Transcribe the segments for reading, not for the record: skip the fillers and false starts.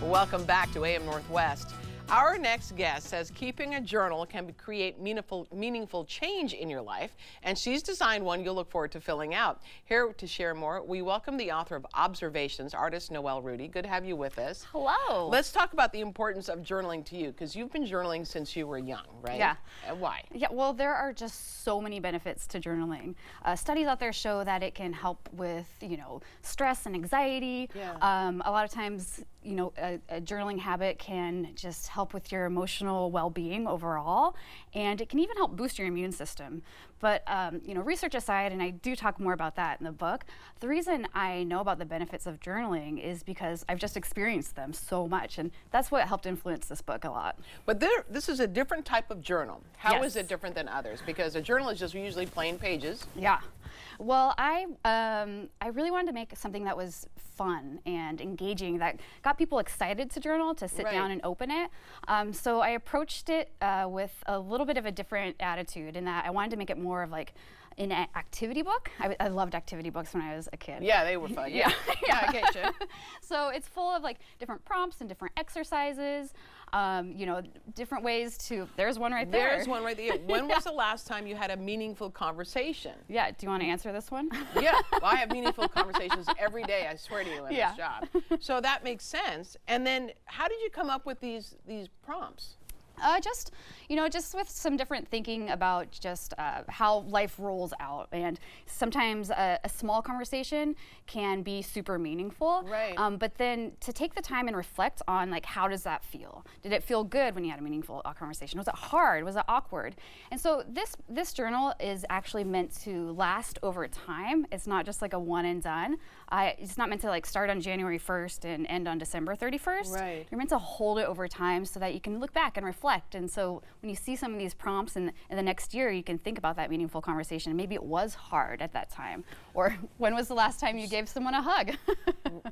Welcome back to AM Northwest. Our next guest says keeping a journal can create meaningful change in your life, and she's designed one you'll look forward to filling out. Here to share more, we welcome the author of Observations, artist Noel Rudhe. Good to have you with us. Hello. Let's talk about the importance of journaling to you, because you've been journaling since you were young, right? Yeah. And why? Yeah, well, there are just so many benefits to journaling. Studies out there show that it can help with, stress and anxiety. Yeah. A lot of times, a journaling habit can just help with your emotional well-being overall, and it can even help boost your immune system. But research aside, and I do talk more about that in the book, the reason I know about the benefits of journaling is because I've just experienced them so much, and that's what helped influence this book a lot. But this is a different type of journal. How is Yes. it different than others? Because a journal is just usually plain pages. Yeah. Well, I really wanted to make something that was fun and engaging, that got people excited to journal, to sit down and open it. So I approached it with a little bit of a different attitude, in that I wanted to make it more of like an activity book. I loved activity books when I was a kid. Yeah, they were fun. Yeah, I get you. So it's full of like different prompts and different exercises, different ways to, there's one right there. There's one right there. When was the last time you had a meaningful conversation? Yeah, do you want to answer this one? Yeah, well, I have meaningful conversations every day, I swear to you, in this job. So that makes sense. And then how did you come up with these prompts? Just with some different thinking about just how life rolls out. And sometimes a small conversation can be super meaningful. Right. But then to take the time and reflect on, like, how does that feel? Did it feel good when you had a meaningful conversation? Was it hard? Was it awkward? And so this journal is actually meant to last over time. It's not just like a one and done. It's not meant to like start on January 1st and end on December 31st. Right. You're meant to hold it over time so that you can look back and reflect. And so when you see some of these prompts in the next year, you can think about that meaningful conversation. Maybe it was hard at that time. Or when was the last time you gave someone a hug?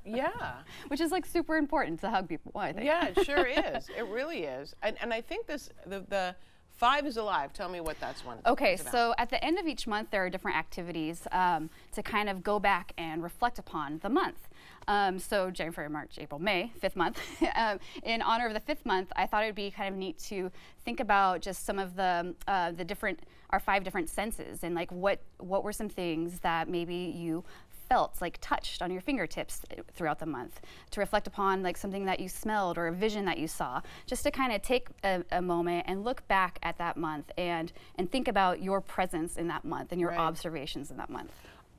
Yeah. Which is like super important to hug people, I think. Yeah, it sure is. It really is. And I think the 5 is alive. Tell me what that's one. Okay, so at the end of each month, there are different activities to kind of go back and reflect upon the month. So January, February, March, April, May, 5th month. In honor of the 5th month, I thought it would be kind of neat to think about just some of our 5 different senses, and like what were some things that maybe you felt, like touched on your fingertips throughout the month, to reflect upon like something that you smelled or a vision that you saw, just to kind of take a moment and look back at that month and think about your presence in that month and your observations in that month.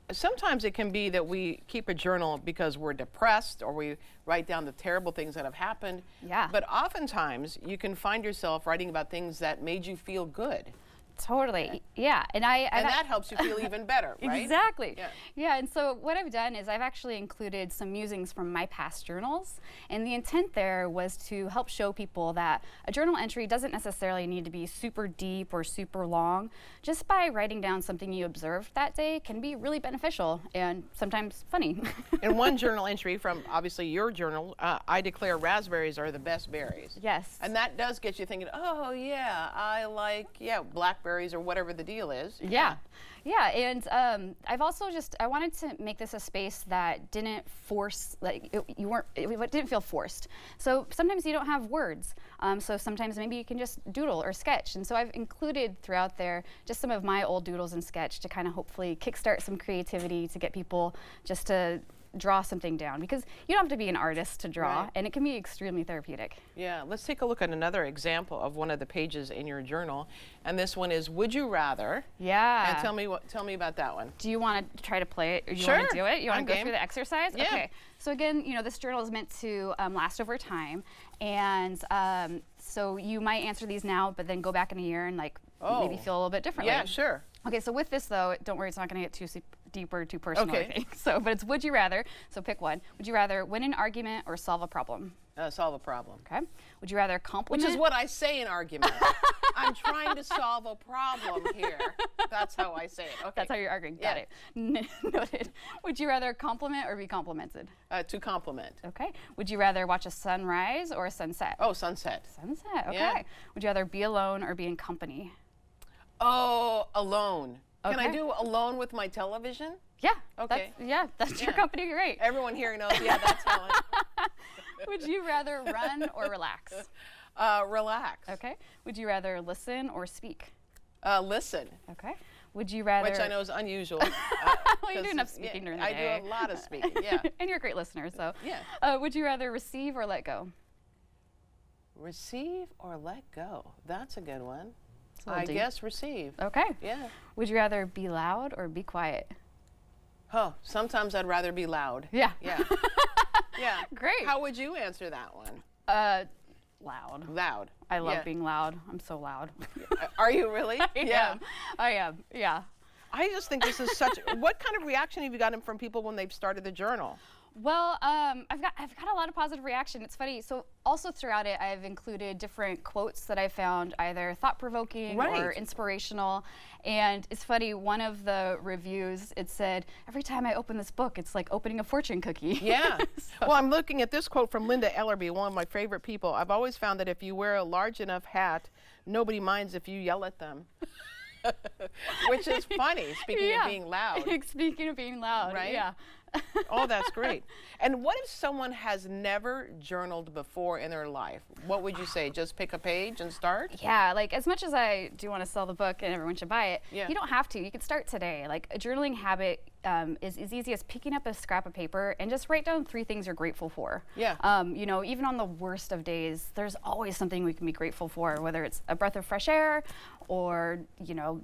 Sometimes it can be that we keep a journal because we're depressed, or we write down the terrible things that have happened. Yeah. But oftentimes you can find yourself writing about things that made you feel good. Totally. Yeah. And that helps you feel even better, right? Exactly. Yeah. Yeah. And so what I've done is I've actually included some musings from my past journals. And the intent there was to help show people that a journal entry doesn't necessarily need to be super deep or super long. Just by writing down something you observed that day can be really beneficial and sometimes funny. In one journal entry from obviously your journal, I declare raspberries are the best berries. Yes. And that does get you thinking, oh yeah, I like, blackberries or whatever the deal is. Yeah. Yeah, and I've also I wanted to make this a space that didn't force, like it didn't feel forced. So sometimes you don't have words. So sometimes maybe you can just doodle or sketch. And so I've included throughout there just some of my old doodles and sketch to kind of hopefully kickstart some creativity, to get people just to draw something down, because you don't have to be an artist to draw, and it can be extremely therapeutic. Yeah, let's take a look at another example of one of the pages in your journal, and this one is Would You Rather? Yeah. And tell me about that one. Do you want to try to play it, or you Sure. want to do it? You want I'm to go game. through the exercise? Yeah. Okay. So again, this journal is meant to last over time, and so you might answer these now, but then go back in a year and maybe feel a little bit differently. Yeah, sure. Okay, so with this though, don't worry, it's not going to get too deep or too personal. Okay. I think. So, but it's would you rather. So pick one. Would you rather win an argument or solve a problem? Solve a problem. Okay. Would you rather compliment? Which is what I say in arguments. I'm trying to solve a problem here. That's how I say it. Okay. That's how you're arguing. Got it. Noted. Would you rather compliment or be complimented? To compliment. Okay. Would you rather watch a sunrise or a sunset? Oh, sunset. Sunset. Okay. Yeah. Would you rather be alone or be in company? Oh, alone. Okay. Can I do alone with my television? Yeah. Okay. That's your company. Great. Everyone here knows, yeah, that's Helen. Would you rather run or relax? Relax. Okay. Would you rather listen or speak? Listen. Okay. Would you rather? Which I know is unusual. Well, you do enough speaking during the day. I do a lot of speaking, yeah. And you're a great listener, so. Yeah. Would you rather receive or let go? Receive or let go? That's a good one. I guess receive. Okay. Yeah. Would you rather be loud or be quiet? Oh, sometimes I'd rather be loud. Yeah. Yeah. Yeah. Great. How would you answer that one? Loud. Loud. I love being loud. I'm so loud. Are you really? I am. Yeah. I just think this is such. What kind of reaction have you gotten from people when they've started the journal? Well, I've got a lot of positive reaction. It's funny. So also throughout it, I've included different quotes that I found either thought-provoking or inspirational. And it's funny. One of the reviews, it said, "Every time I open this book, it's like opening a fortune cookie." Yeah. Well, I'm looking at this quote from Linda Ellerby, one of my favorite people. I've always found that if you wear a large enough hat, nobody minds if you yell at them. Which is funny, speaking of being loud. Speaking of being loud, right? Yeah. Oh, that's great. And what if someone has never journaled before in their life? What would you say? Just pick a page and start? Yeah, like as much as I do want to sell the book and everyone should buy it, you don't have to. You can start today. Like a journaling habit is as easy as picking up a scrap of paper and just write down 3 things you're grateful for. Yeah. You know, even on the worst of days, there's always something we can be grateful for, whether it's a breath of fresh air or, you know,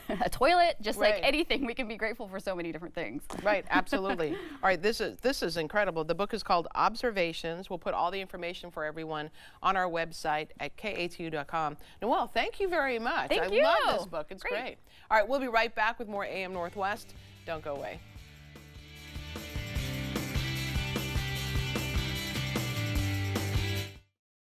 a toilet, just like anything. We can be grateful for so many different things. Right, absolutely. All right, this is incredible. The book is called Observations. We'll put all the information for everyone on our website at KATU.com. Noel, thank you very much. Thank you. I love this book. It's great. All right, we'll be right back with more AM Northwest. Don't go away.